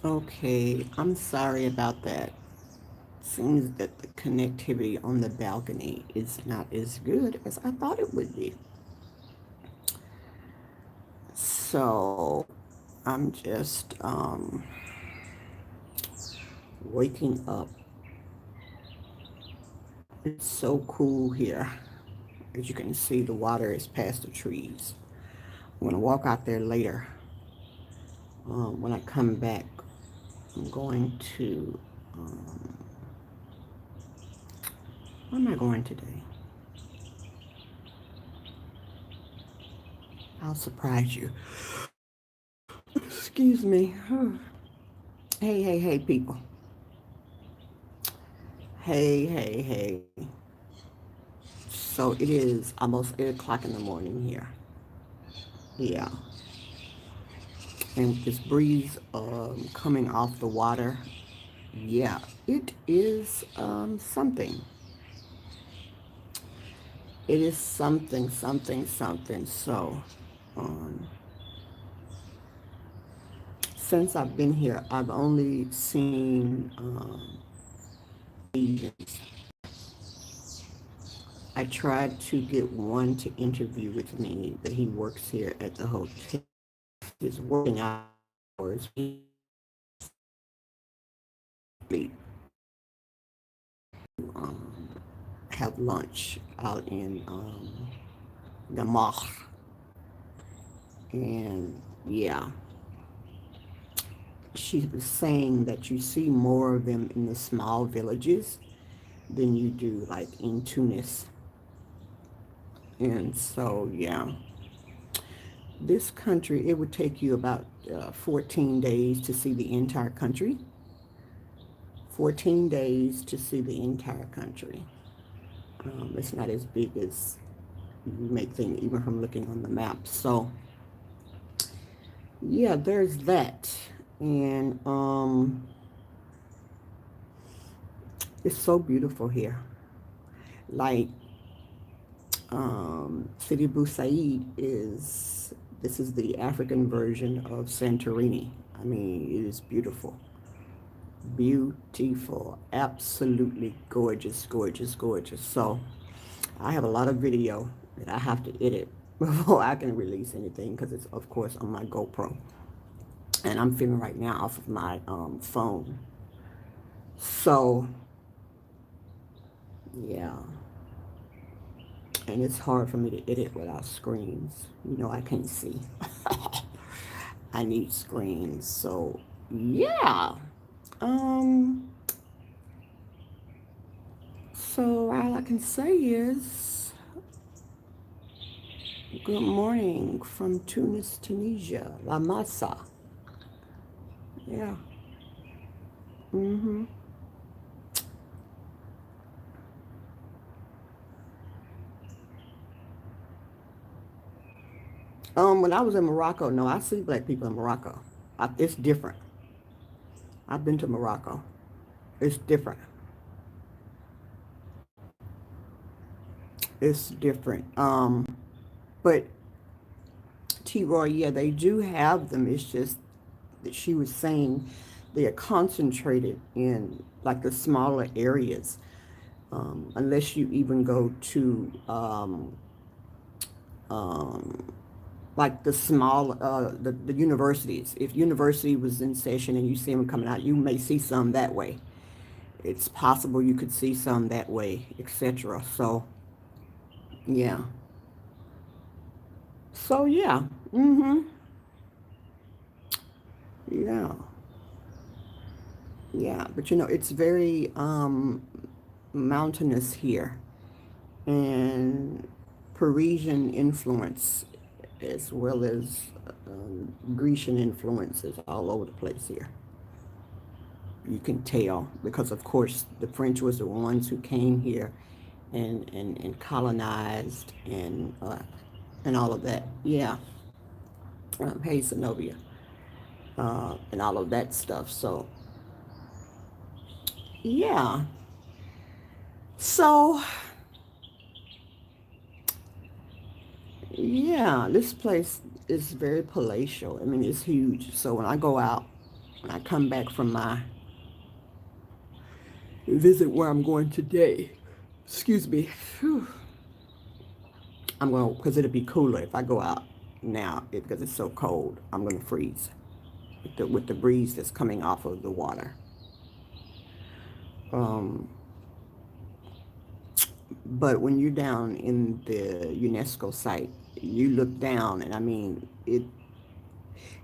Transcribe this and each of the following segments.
Okay, I'm sorry about that. Seems that the connectivity on the balcony is not as good as I thought it would be. So I'm just waking up. It's so cool here. As you can see, the water is past the trees. I'm going to walk out there later. When I come back, I'm going to, um, where am I going today? I'll surprise you. Excuse me. Hey, people. Hey. So it is almost 8 o'clock in the morning here. Yeah. And with this breeze coming off the water, yeah, it is something. It is something. So, um, since I've been here, I've only seen Asians. I tried to get one to interview with me, but he works here at the hotel. His working hours, he um, have lunch out in the mall. And yeah, she was saying that you see more of them in the small villages than you do like in Tunis. And so, yeah, this country, it would take you about 14 days to see the entire country. 14 days to see the entire country. It's not as big as you may think, even from looking on the map. So, yeah, there's that. And it's so beautiful here. Like, Sidi Bou Said is, this is the African version of Santorini. I mean, it is beautiful. Beautiful. Absolutely gorgeous. So, I have a lot of video that I have to edit before I can release anything because it's, of course, on my GoPro. And I'm filming right now off of my phone. So, yeah. And it's hard for me to edit without screens. You know, I can't see. I need screens. So, yeah. Um, so all I can say is good morning from Tunis, Tunisia, La Masa. Yeah. Mm-hmm. When I was in Morocco, no, I see black people in Morocco. It's different. I've been to Morocco. It's different. It's different. But T-Roy, yeah, they do have them. It's just that she was saying they are concentrated in like the smaller areas. Unless you even go to um, like the small the universities. If university was in session and you see them coming out, you may see some that way. It's possible you could see some that way, etc. So yeah. So yeah. Mm-hmm. Yeah. Yeah. But you know, it's very mountainous here, and Parisian influence as well as Grecian influences all over the place here. You can tell because, of course, the French was the ones who came here and colonized and all of that. Yeah, hey Zenobia, and all of that stuff. So yeah, so yeah, this place is very palatial. I mean, it's huge. So when I go out, when I come back from my visit where I'm going today. Excuse me. Whew. I'm going to, because it'll be cooler if I go out now because it's so cold. I'm going to freeze with the breeze that's coming off of the water. Um, but when you're down in the UNESCO site, you look down, and I mean,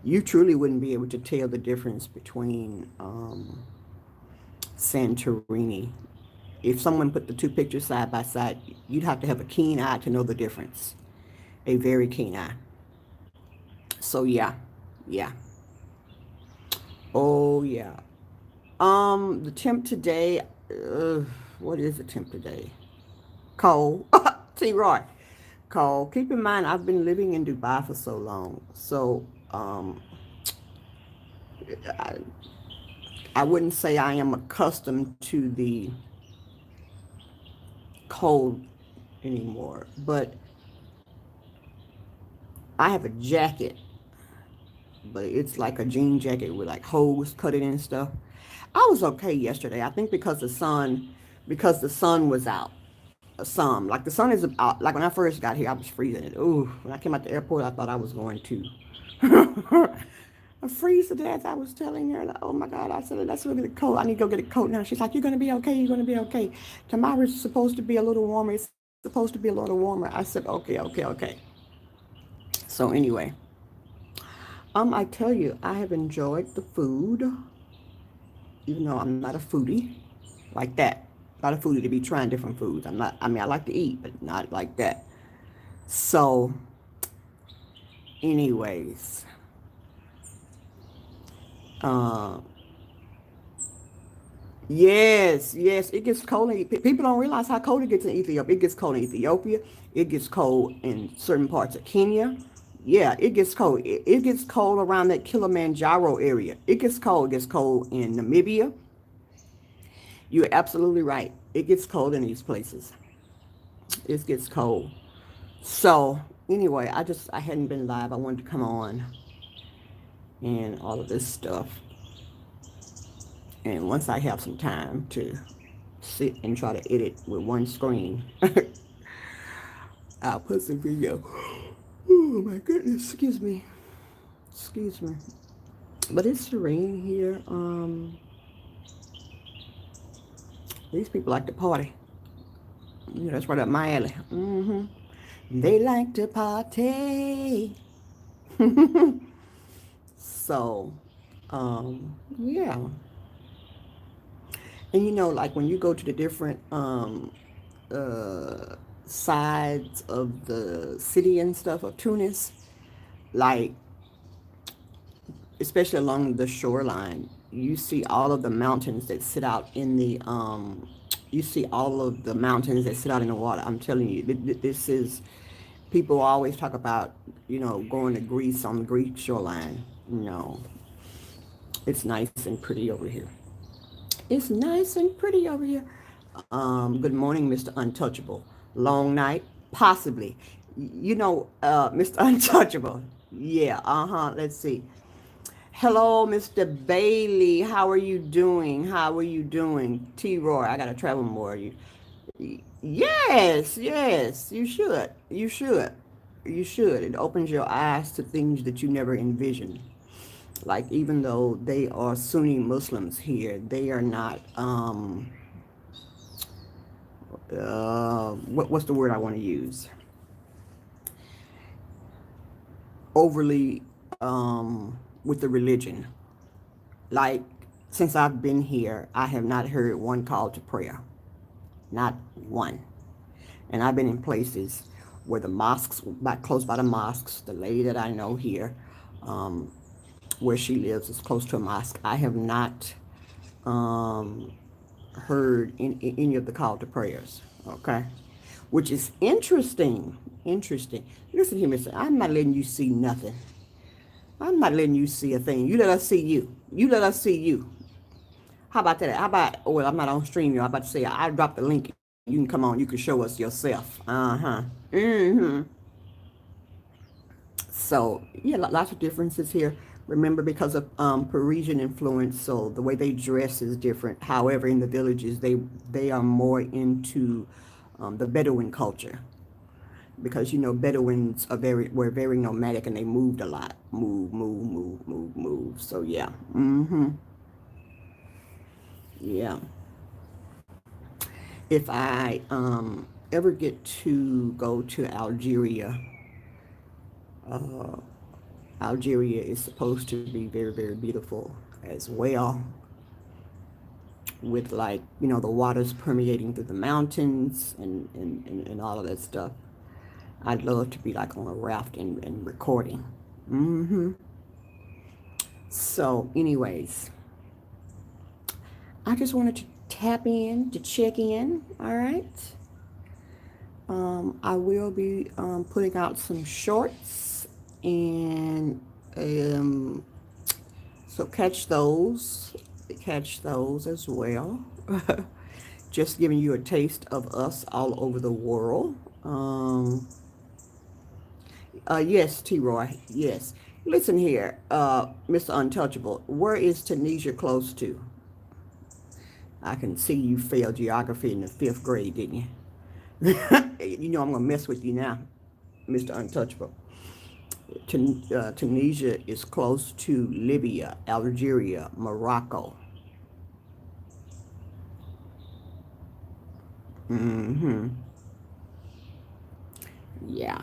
you truly wouldn't be able to tell the difference between Santorini. If someone put the two pictures side by side, you'd have to have a keen eye to know the difference. A very keen eye. So yeah, yeah. Oh yeah. The temp today. What is the temp today? Cold. T. Roy. Cold. Keep in mind, I've been living in Dubai for so long, so I, I wouldn't say I am accustomed to the cold anymore, but I have a jacket, but it's like a jean jacket with like holes cut in and stuff. I was okay yesterday. I think because the sun was out. Some like the sun is out. Like when I first got here, I was freezing it. Ooh, when I came out the airport, I thought I was going to I freeze to death. I was telling her, like, oh my God, I said, let's go get a coat. I need to go get a coat now. She's like, you're going to be okay. You're going to be okay. Tomorrow's supposed to be a little warmer. It's supposed to be a little warmer. I said, okay, okay, okay. So anyway, I tell you, I have enjoyed the food, even though I'm not a foodie like that. Not a foodie to be trying different foods. I'm not, I mean, I like to eat, but not like that. So, anyways, uh, yes, yes, it gets cold. People don't realize how cold it gets in Ethiopia. It gets cold in Ethiopia. It gets cold in certain parts of Kenya. Yeah, it gets cold. It gets cold around that Kilimanjaro area. It gets cold. It gets cold in Namibia. You're absolutely right. It gets cold in these places. It gets cold. So anyway, I hadn't been live. I wanted to come on and all of this stuff. And once I have some time to sit and try to edit with one screen, I'll put some video. Oh my goodness, excuse me. Excuse me. But it's serene here. These people like to party. Yeah, that's right up my alley. They like to party. So, yeah. And you know, like when you go to the different sides of the city and stuff of Tunis, like especially along the shoreline, you see all of the mountains that sit out in the you see all of the mountains that sit out in the water. I'm telling you, this is, people always talk about, you know, going to Greece on the Greek shoreline. No, it's nice and pretty over here. It's nice and pretty over here. Good morning, Mr. Untouchable. Long night? Possibly. You know, Mr. Untouchable. Yeah, let's see. Hello, Mr. Bailey. How are you doing? How are you doing? T-Roy, I got to travel more. Yes, yes, you should. You should. You should. It opens your eyes to things that you never envisioned. Like, even though they are Sunni Muslims here, they are not, what's the word I want to use? Overly, with the religion. Like, since I've been here, I have not heard one call to prayer. Not one. And I've been in places where the mosques, close by the mosques, the lady that I know here, where she lives is close to a mosque. I have not heard any of the call to prayers, okay? Which is interesting, interesting. Listen here, mister, I'm not letting you see nothing. I'm not letting you see a thing. You let us see you. You let us see you. How about that? How about, oh, well, I'm not on stream, you. I'm about to say, I dropped the link. You can come on. You can show us yourself. So, yeah, lots of differences here. Remember, because of Parisian influence, so the way they dress is different. However, in the villages, they are more into the Bedouin culture, because Bedouins were very nomadic, and they moved a lot, move, move, move, move, move. So yeah, yeah. If I ever get to go to Algeria, uh, Algeria is supposed to be very, very beautiful as well, with, like, the waters permeating through the mountains, and all of that stuff. I'd love to be like on a raft and recording. So, anyways, I just wanted to tap in to check in. All right. I will be putting out some shorts, and um, so catch those as well. Just giving you a taste of us all over the world. Yes, T. Roy. Yes. Listen here, Mr. Untouchable. Where is Tunisia close to? I can see you failed geography in the fifth grade, didn't you? You know I'm gonna mess with you now, Mr. Untouchable. Tunisia is close to Libya, Algeria, Morocco. Mm-hmm. Yeah.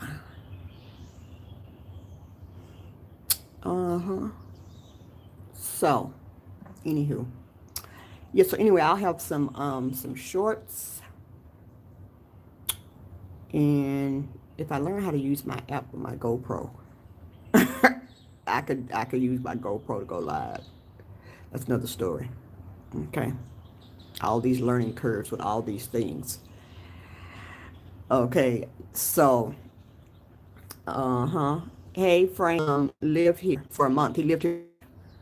Uh-huh. So, anywho. Yeah, so anyway, I'll have some shorts, and if I learn how to use my app with my GoPro, I could use my GoPro to go live. That's another story. Okay. All these learning curves with all these things. Okay, so uh-huh. Hey, Frank, lived here for a month. He lived here